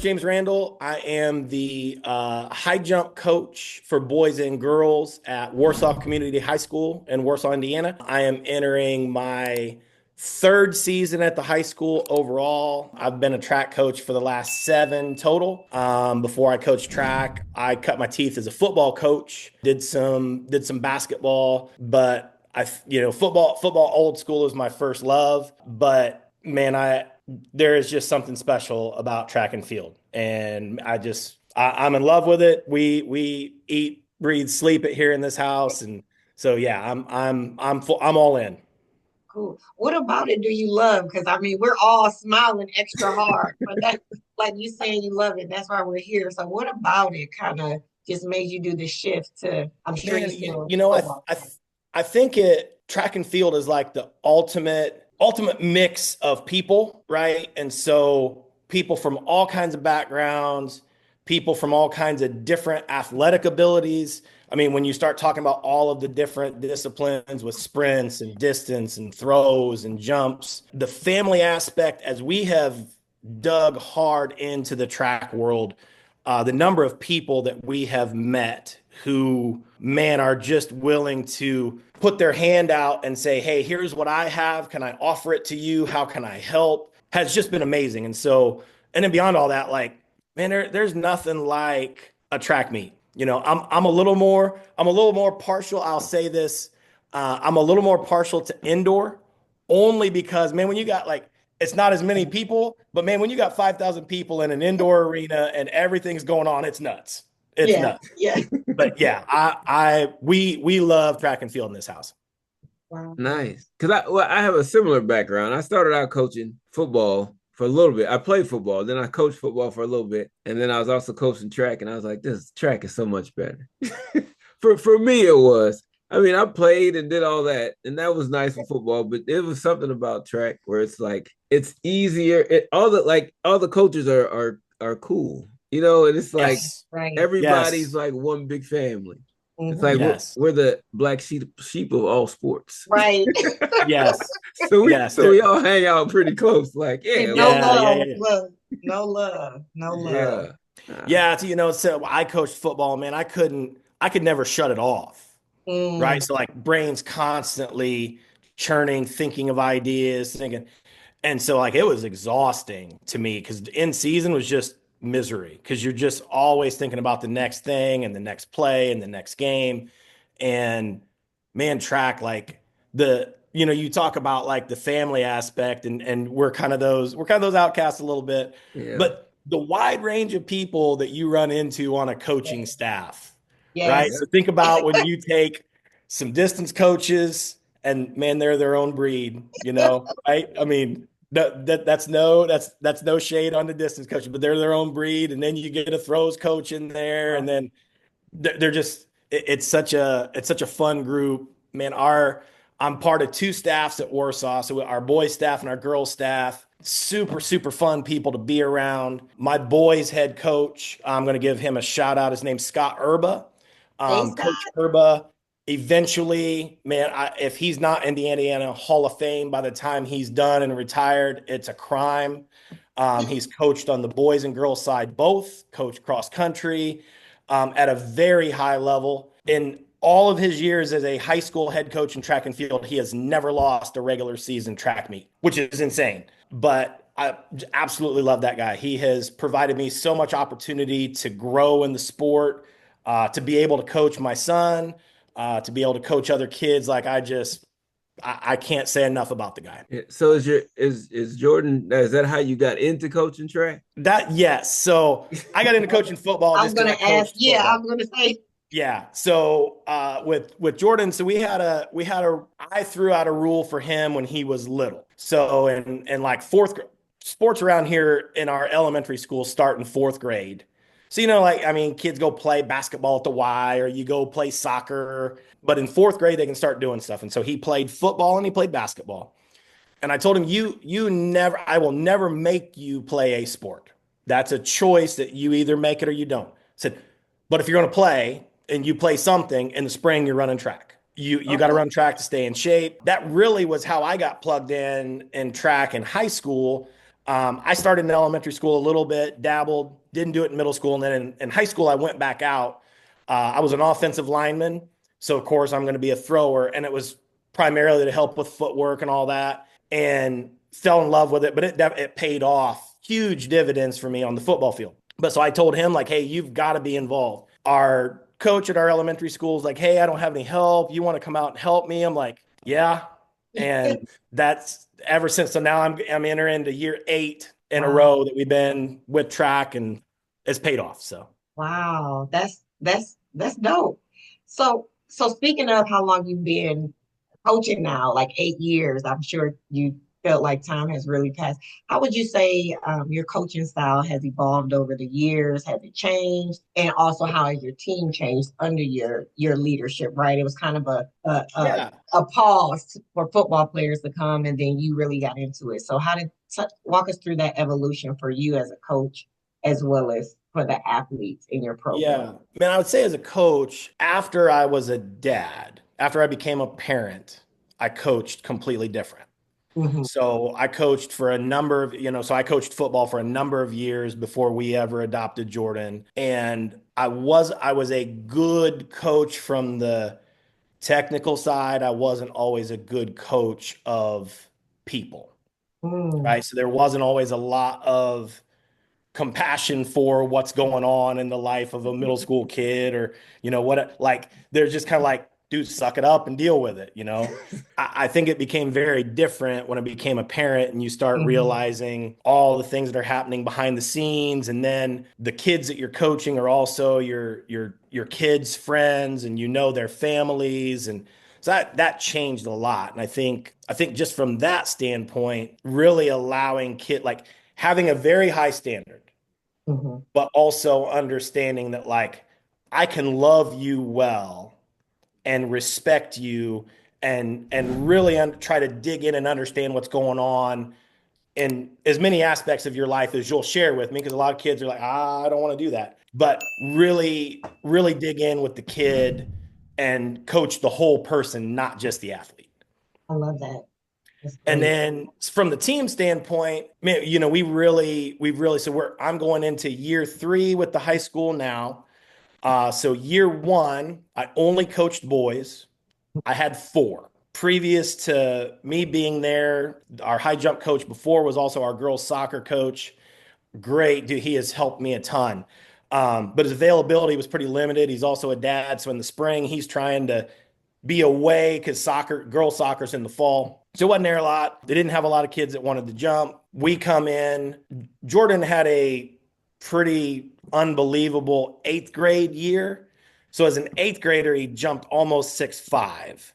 Coach James Randall. I am the high jump coach for boys and girls at Warsaw Community High School in Warsaw, Indiana. I am entering my third season at the high school overall. I've been a track coach for the last 7 total. Before I coached track, I cut my teeth as a football coach. Did some basketball, but football old school is my first love. But man, there is just something special about track and field, and I'm in love with it. We eat, breathe, sleep it here in this house, and so yeah, I'm all in. Cool. What about it do you love? Because I mean, we're all smiling extra hard, but that's like you saying you love it. That's why we're here. So what about it kind of just made you do the shift to, I'm sure you Man, still I football. I think it track and field is like the ultimate mix of people, right? And so people from all kinds of backgrounds, people from all kinds of different athletic abilities. I mean, when you start talking about all of the different disciplines with sprints and distance and throws and jumps, the family aspect, as we have dug hard into the track world, the number of people that we have met who, man, are just willing to put their hand out and say, hey, here's what I have. Can I offer it to you? How can I help? Has just been amazing. And so, and then beyond all that, like, man, there's nothing like a track meet. I'm a little more partial. I'll say this. I'm a little more partial to indoor only because, man, when you got like, it's not as many people, but man, when you got 5,000 people in an indoor arena and everything's going on, it's nuts. It's Yeah, nuts. yeah. But yeah, we love track and field in this house. Wow. Nice. I have a similar background. I started out coaching football for a little bit. I played football, then I coached football for a little bit, and then I was also coaching track. And I was like, this track is so much better. For me, it was. I mean, I played and did all that, and that was nice for football. But it was something about track where it's like it's easier. All the coaches are cool, and it's like Yes. Right. everybody's Yes. like one big family. It's like Mhm. Yes. we're the black sheep of all sports. Right. Yes. So we Yes. so we all hang out pretty close. Like, And yeah, no Yeah. Yeah. love. Yeah. Look, no love. No love. yeah. Ah, Yeah. So I coached football, man. I could never shut it off. Right. Mm, So like brains constantly churning, thinking of ideas, thinking. And so like it was exhausting to me because in season was just misery because you're just always thinking about the next thing and the next play and the next game. And man, track like you talk about like the family aspect and we're kind of those outcasts a little bit, yeah. but the wide range of people that you run into on a coaching yes. staff, right? Yes. So think about when you take some distance coaches and man, they're their own breed, right? I mean, that's no shade on the distance coaches, but they're their own breed. And then you get a throws coach in there, and then they're just it's such a fun group, man. I'm part of 2 staffs at Warsaw, so our boys staff and our girls staff. Super fun people to be around. My boys head coach, I'm going to give him a shout out. His name's Scott Erba. Hey, Coach Scott. Erba, eventually, man, if he's not in the Indiana Hall of Fame by the time he's done and retired, it's a crime. He's coached on the boys and girls side both, coached cross country at a very high level. In all of his years as a high school head coach in track and field, he has never lost a regular season track meet, which is insane. But I absolutely love that guy. He has provided me so much opportunity to grow in the sport, to be able to coach my son, to be able to coach other kids. I can't say enough about the guy. Yeah. So is Jordan? Is that how you got into coaching track? That yes. So I got into coaching football I was just because gonna I ask. coached Yeah, I football. was gonna say. Yeah. So with Jordan, so we had a I threw out a rule for him when he was little. So in like sports around here in our elementary school start in 4th grade. So like I mean, kids go play basketball at the Y or you go play soccer, but in 4th grade they can start doing stuff. And so he played football and he played basketball. And I told him, I will never make you play a sport. That's a choice that you either make it or you don't. I said, but if you're going to play and you play something in the spring, you're running track. You got to Okay. run track to stay in shape. That really was how I got plugged in track in high school. I started in elementary school a little bit, dabbled, didn't do it in middle school. And then in high school, I went back out. I was an offensive lineman. So, of course, I'm going to be a thrower. And it was primarily to help with footwork and all that. And fell in love with it, but it paid off huge dividends for me on the football field. But so I told him, like, hey, you've got to be involved. Our coach at our elementary school is like, hey, I don't have any help. You want to come out and help me? I'm like, yeah. And that's ever since. So now I'm entering into year 8 in a Wow. row that we've been with track, and it's paid off. So Wow, that's dope. So speaking of how long you've been coaching now, like 8 years, I'm sure you felt like time has really passed. How would you say your coaching style has evolved over the years? Has it changed? And also, how has your team changed under your leadership? Right, it was kind of yeah, a pause for football players to come, and then you really got into it. So, walk us through that evolution for you as a coach, as well as for the athletes in your program? yeah. Man, I would say as a coach, after I was a dad, after I became a parent, I coached completely different. Hmm. So I coached for a number of, so I coached football for a number of years before we ever adopted Jordan. And I was a good coach from the technical side. I wasn't always a good coach of people, Mm. right? So there wasn't always a lot of compassion for what's going on in the life of a middle school kid, or what, like they're just kind of like, dude, suck it up and deal with it. I think it became very different when I became a parent and you start Mhm. realizing all the things that are happening behind the scenes, and then the kids that you're coaching are also your kids' friends, and their families. And so that changed a lot. And I think just from that standpoint, really allowing like having a very high standard, Mhm. but also understanding that, like, I can love you well and respect you, and really try to dig in and understand what's going on in as many aspects of your life as you'll share with me, because a lot of kids are like, I don't want to do that. But really, really dig in with the kid and coach the whole person, not just the athlete. I love that. That's And great. then from the team standpoint, man, so I'm going into year 3 with the high school now. So year 1, I only coached boys. I had 4. Previous to me being there, our high jump coach before was also our girls soccer coach. Great, dude. He has helped me a ton. But his availability was pretty limited. He's also a dad. So in the spring, he's trying to be away because girls soccer's in the fall. So it wasn't there a lot. They didn't have a lot of kids that wanted to jump. We come in. Jordan had a pretty unbelievable 8th grade year. So as an 8th grader, he jumped almost 6'5".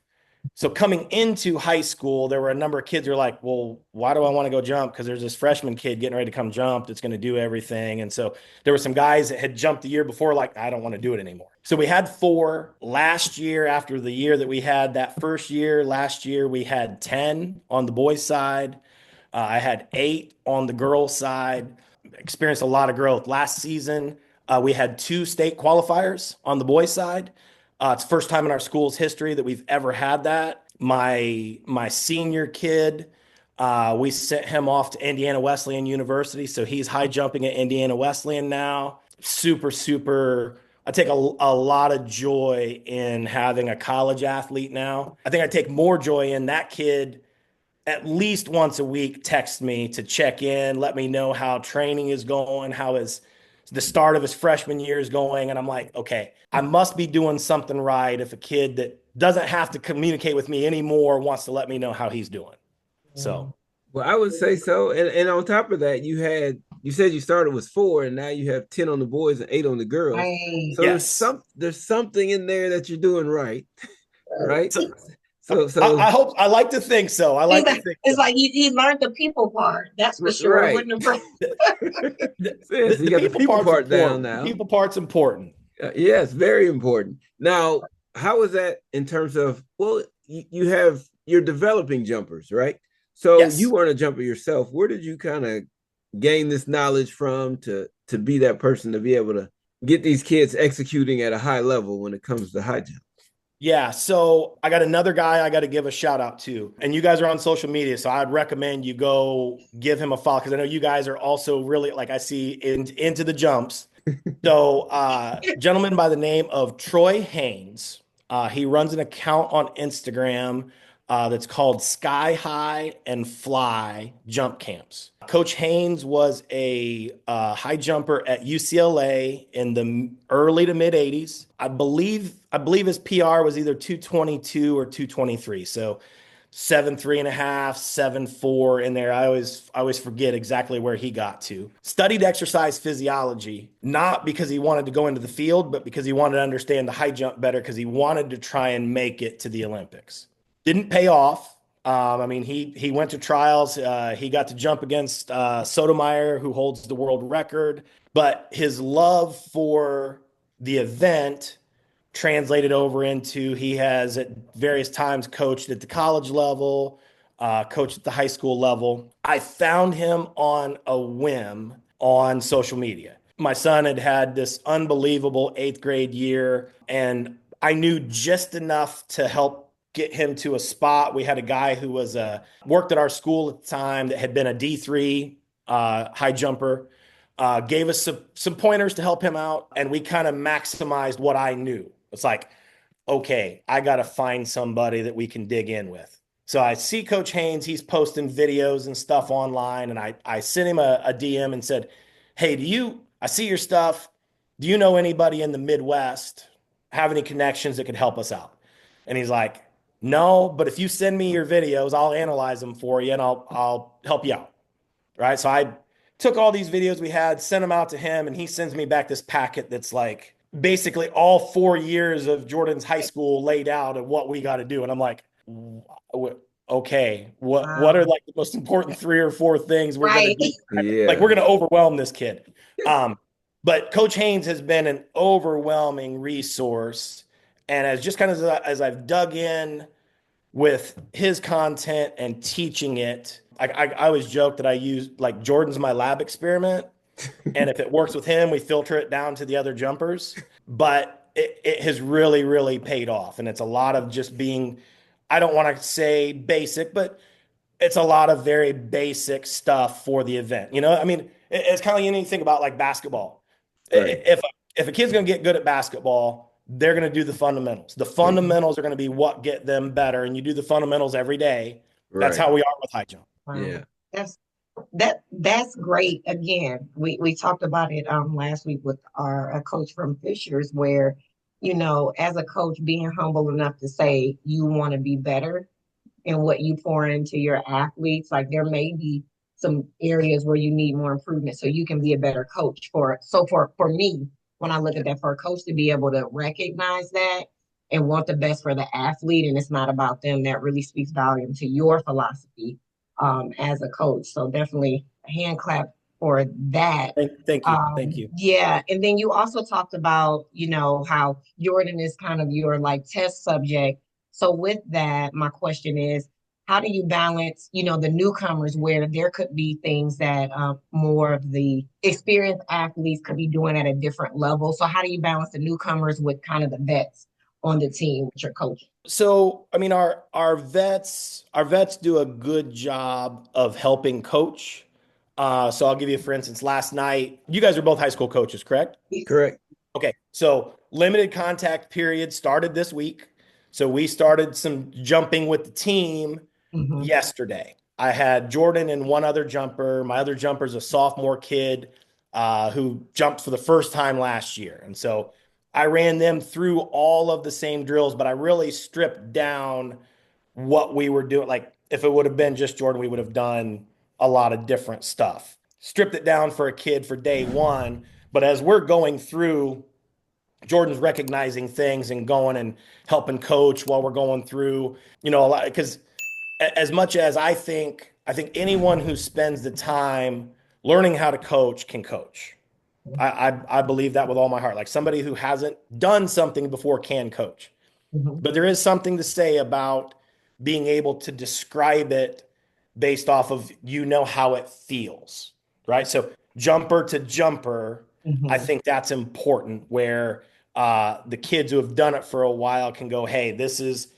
So coming into high school, there were a number of kids who were like, well, why do I want to go jump? Because there's this freshman kid getting ready to come jump that's going to do everything. And so there were some guys that had jumped the year before, like, I don't want to do it anymore. So we had 4 last year. After the year that we had that first year, last year we had 10 on the boys' side. I had 8 on the girls' side. Experienced a lot of growth. Last season, we had 2 state qualifiers on the boys' side. It's the first time in our school's history that we've ever had that. My senior kid, we sent him off to Indiana Wesleyan University, so he's high jumping at Indiana Wesleyan now. Super, super. I take a lot of joy in having a college athlete now. I think I take more joy in that kid at least once a week text me to check in, let me know how training is going, how is the start of his freshman year is going. And I'm like, okay, I must be doing something right if a kid that doesn't have to communicate with me anymore wants to let me know how he's doing. So, Well, I would say so. And on top of that, you said you started with 4 and now you have 10 on the boys and 8 on the girls. Right. So yes. there's something in there that you're doing right, right? So, I So hope, I like to think so. I It's like to like, think it's so. like he learned the people part. That's for sure. It right. wouldn't have. The, So the, you the got the people people part's part down important. The now. people part's important. Yes, very important. Now, how is that in terms of, well, you're developing jumpers, right? So you Yes. weren't a jumper yourself. Where did you kind of gain this knowledge from to be that person to be able to get these kids executing at a high level when it comes to high jump? Yeah, so I got another guy I got to give a shout out to. And you guys are on social media, so I'd recommend you go give him a follow because I know you guys are also really, like I see, into the jumps. So, gentleman by the name of Troy Haynes, he runs an account on Instagram that's called Sky High and Fly Jump Camps. Coach Haynes was a high jumper at UCLA in the early to mid 80s. I believe his PR was either 222 or 223. So 7'3.5", 7'4" in there. I always forget exactly where he got to. Studied exercise physiology, not because he wanted to go into the field, but because he wanted to understand the high jump better, because he wanted to try and make it to the Olympics. Didn't pay off. I mean, he went to trials. He got to jump against Sotomayor, who holds the world record. But his love for the event translated over into he has at various times coached at the college level, coached at the high school level. I found him on a whim on social media. My son had had this unbelievable eighth grade year, and I knew just enough to help get him to a spot. We had a guy who was worked at our school at the time that had been a D3 high jumper. Gave us some pointers to help him out, and we kind of maximized what I knew. It's like, okay, I got to find somebody that we can dig in with. So I see Coach Haynes, he's posting videos and stuff online, and I sent him a DM and said, hey, I see your stuff. Do you know anybody in the Midwest, have any connections that could help us out? And he's like, no, but if you send me your videos, I'll analyze them for you and I'll help you out. Right. So I took all these videos we had, sent them out to him, and he sends me back this packet that's like basically all 4 years of Jordan's high school laid out and what we got to do. And I'm like, okay, what are Wow. like the most important three or four things we're gonna Right. do? Like Yeah. we're gonna overwhelm this kid. But Coach Haynes has been an overwhelming resource. And as just kind of as I've dug in with his content and teaching it, I always joke that I use like Jordan's my lab experiment. And if it works with him, we filter it down to the other jumpers. But it has really, really paid off. And it's a lot of just being, I don't want to say basic, but it's a lot of very basic stuff for the event. You know, I mean, it's kind of like anything about like basketball. Right. If a kid's going to get good at basketball, they're going to do the fundamentals. The Right. fundamentals are going to be what get them better. And you do the fundamentals every day. That's Right. how we are with high jump. Wow. Yeah. That's that's great. Again, we talked about it last week with our coach from Fishers, where as a coach, being humble enough to say you want to be better and what you pour into your athletes. Like there may be some areas where you need more improvement so you can be a better coach for it. So for me, when I look at that, for a coach to be able to recognize that and want the best for the athlete, and it's not about them, that really speaks volume to your philosophy as a coach. So definitely a hand clap for that. Thank you. Thank you. Yeah. And then you also talked about, how Jordan is kind of your like test subject. So with that, my question is, how do you balance, the newcomers where there could be things that more of the experienced athletes could be doing at a different level? So how do you balance the newcomers with kind of the vets on the team with your coach? So, I mean, our vets do a good job of helping coach. So I'll give you, for instance, last night, you guys are both high school coaches, correct? Correct. Okay. So limited contact period started this week. So we started some jumping with the team Mhm. yesterday. I had Jordan and one other jumper. My other jumper is a sophomore kid who jumped for the first time last year. And so I ran them through all of the same drills, but I really stripped down what we were doing. Like if it would have been just Jordan, we would have done a lot of different stuff. Stripped it down for a kid for day one. But as we're going through, Jordan's recognizing things and going and helping coach while we're going through, a lot because as much as I think anyone who spends the time learning how to coach can coach. I believe that with all my heart. Like somebody who hasn't done something before can coach. Mhm. But there is something to say about being able to describe it based off of how it feels, right? So jumper to jumper, I Mhm. think that's important where the kids who have done it for a while can go, hey, this is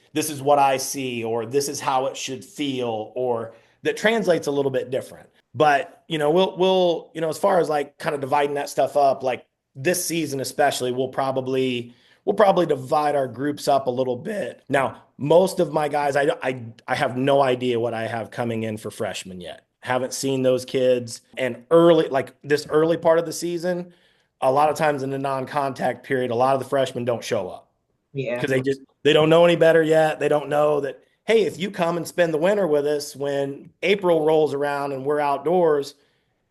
what I see, or this is how it should feel, or that translates a little bit different. But we'll as far as like kind of dividing that stuff up, like this season especially, we'll probably divide our groups up a little bit. Now, most of my guys, I have no idea what I have coming in for freshmen yet. Haven't seen those kids. And early, like this early part of the season, a lot of times in the non-contact period, a lot of the freshmen don't show up Yeah. because they don't know any better yet. They don't know that, hey, if you come and spend the winter with us when April rolls around and we're outdoors,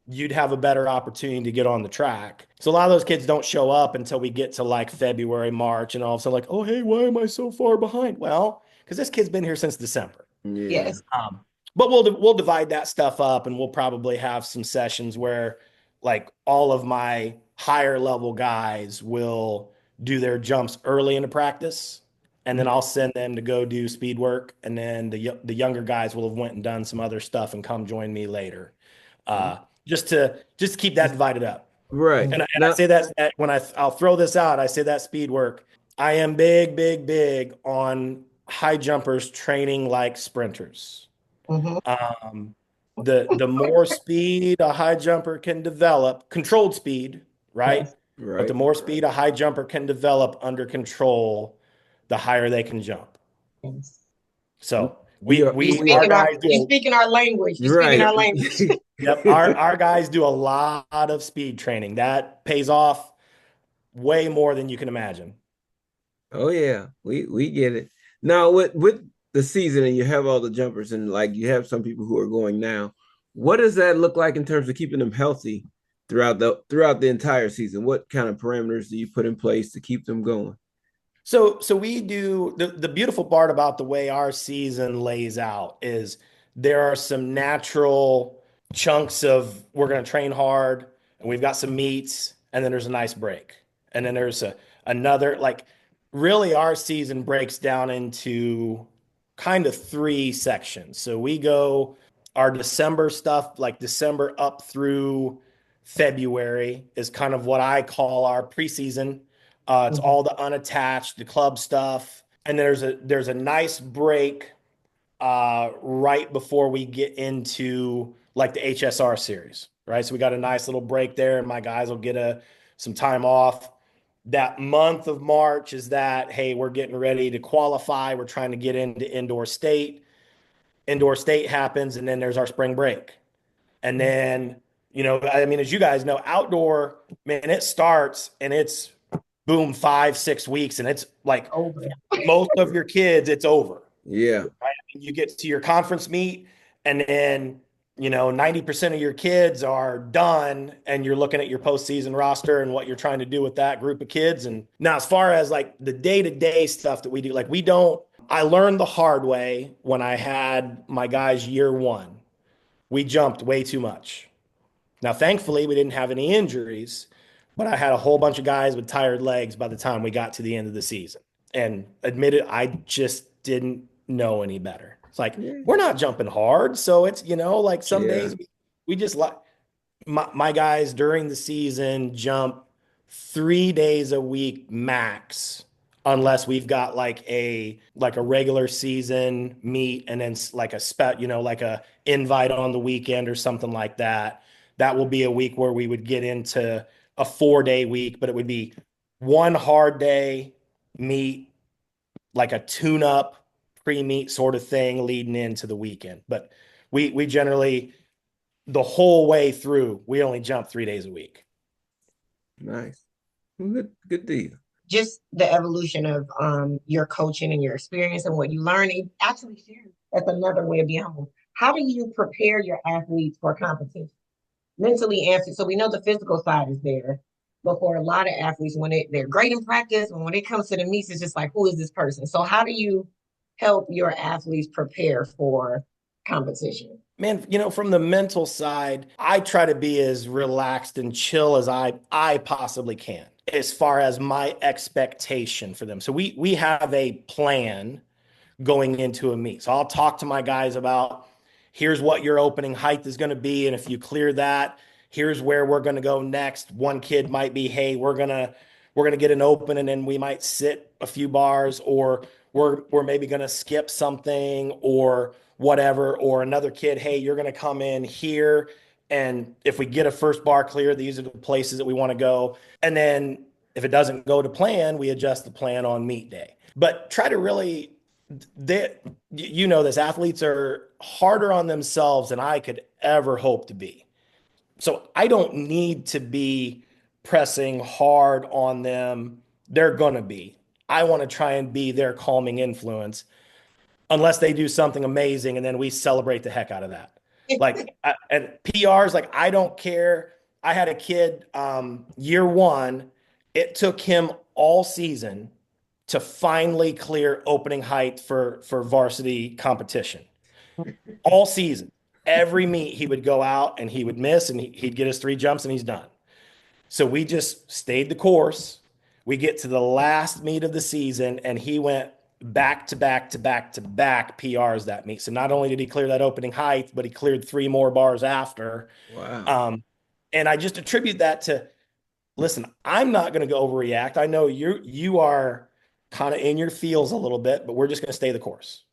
you'd have a better opportunity to get on the track. So a lot of those kids don't show up until we get to like February, March, and all of a sudden like, oh, hey, why am I so far behind? Well, because this kid's been here since December. Yeah. Yes. But we'll divide that stuff up, and we'll probably have some sessions where like all of my higher level guys will do their jumps early into practice, and then I'll send them to go do speed work, and then the younger guys will have went and done some other stuff and come join me later, just to keep that divided up. Right. And I Now, say that when I'll throw this out, I say that speed work. I am big, big, big on high jumpers training like sprinters. Hmm. Um, the more speed a high jumper can develop, controlled speed, right? Yes. But the right. more speed a high jumper can develop under control, the higher they can jump. Yes. So We are we our are guys You do, speaking our language. You speaking right. our language. yep, our guys do a lot of speed training. That pays off way more than you can imagine. Oh yeah, we get it. Now with the season and you have all the jumpers and like you have some people who are going now, what does that look like in terms of keeping them healthy throughout the entire season? What kind of parameters do you put in place to keep them going? So we do the beautiful part about the way our season lays out is there are some natural chunks of we're going to train hard and we've got some meets and then there's a nice break. And then there's another like really our season breaks down into kind of three sections. So we go our December stuff like December up through February is kind of what I call our preseason. It's Mhm. all the unattached, the club stuff, and there's a nice break right before we get into like the HSR series, right? So we got a nice little break there, and my guys will get some time off. That month of March is that hey, we're getting ready to qualify. We're trying to get into indoor state. Indoor state happens, and then there's our spring break, and then I mean, as you guys know, outdoor man, it starts and it's boom 5 6 weeks and it's like Over. most of your kids it's over, Yeah, right? You get to your conference meet and then 90% of your kids are done and you're looking at your postseason roster and what you're trying to do with that group of kids. And now as far as like the day-to-day stuff that we do, like we don't I learned the hard way when I had my guys year one. We jumped way too much. Now, thankfully, we didn't have any injuries, but I had a whole bunch of guys with tired legs by the time we got to the end of the season. And admit it, I just didn't know any better. It's like, yeah, we're not jumping hard. So it's, like some yeah, days we just like my guys during the season jump 3 days a week max unless we've got like a regular season meet and then like like a invite on the weekend or something like that. That will be a week where we would get into a 4 day week, but it would be one hard day meet, like a tune up pre-meet sort of thing leading into the weekend. But we generally the whole way through, we only jump 3 days a week. nice. Well, good deal. Just the evolution of your coaching and your experience and what you learn. It actually shares. That's another way of being humble. How do you prepare your athletes for competition? Mentally and so we know the physical side is there. But for a lot of athletes, when they're great in practice, and when it comes to the meets, it's just like, who is this person? So how do you help your athletes prepare for competition? Man, from the mental side, I try to be as relaxed and chill as I possibly can as far as my expectation for them. So we have a plan going into a meet. So I'll talk to my guys about here's what your opening height is going to be. And if you clear that, here's where we're going to go next. One kid might be, hey, we're going to get an open and then we might sit a few bars, or we're maybe going to skip something or whatever, or another kid, hey, you're going to come in here. And if we get a first bar clear, these are the places that we want to go. And then if it doesn't go to plan, we adjust the plan on meet day. But try to really, you know, this athletes are harder on themselves than I could ever hope to be. So I don't need to be pressing hard on them. They're going to be. I want to try and be their calming influence unless they do something amazing and then we celebrate the heck out of that. Like, and PRs, like, I don't care. I had a kid year one, it took him all season to finally clear opening height for varsity competition. All season. Every meet he would go out and he would miss and he'd get his 3 jumps and he's done. So we just stayed the course. We get to the last meet of the season and he went back to back to back to back PRs that meet. So not only did he clear that opening height, but he cleared 3 more bars after. Wow. And I just attribute that to, listen, I'm not going to go overreact. I know you are kind of in your feels a little bit, but we're just going to stay the course.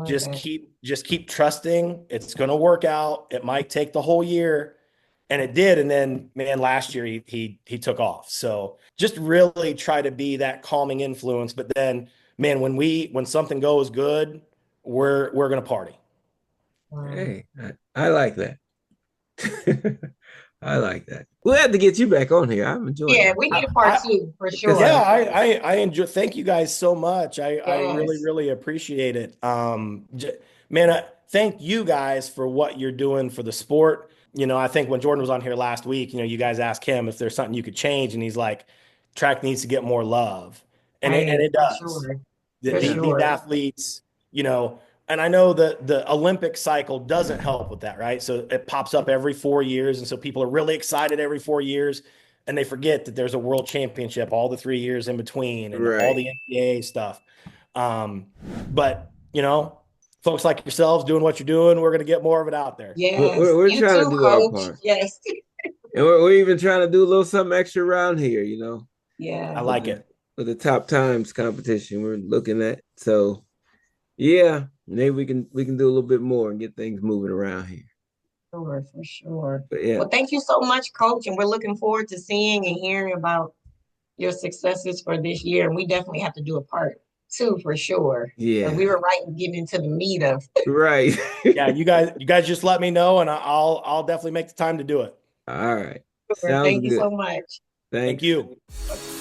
Just keep trusting. It's going to work out. It might take the whole year. And it did. And then, man, last year he took off. So just really try to be that calming influence. But then, man, when something goes good, we're going to party. Hey, I like that. I like that. We'll have to get you back on here. I'm enjoying Yeah, it. we need a part 2 for sure. Yeah, I enjoy. Thank you guys so much. I really, Yes. really appreciate it. Man, thank you guys for what you're doing for the sport. You know, I think when Jordan was on here last week, you know, you guys asked him if there's something you could change, and he's like, track needs to get more love, and Hey, it for does. sure. For Yeah. These sure. athletes, you know, and I know that the Olympic cycle doesn't help with that, right? So it pops up every 4 years, and so people are really excited every 4 years, and they forget that there's a world championship all the 3 years in between, and all Right. the NBA stuff. But you know, folks like yourselves doing what you're doing, we're going to get more of it out there. Yes. We're You trying to too, do our coach. part. Yes. And we're even trying to do a little something extra around here, you know, I Yeah. like it. with the top times competition we're looking at. So yeah, maybe we can do a little bit more and get things moving around here. Sure, for sure. But yeah, Well, thank you so much, coach. And we're looking forward to seeing and hearing about your successes for this year. And we definitely have to do a part 2 for sure. Because we yeah, were right in getting into the meat of. right. Yeah, you guys just let me know, and I'll definitely make the time to do it. All right. Sure. Sounds Thank you so good. much. Thank Thanks. you.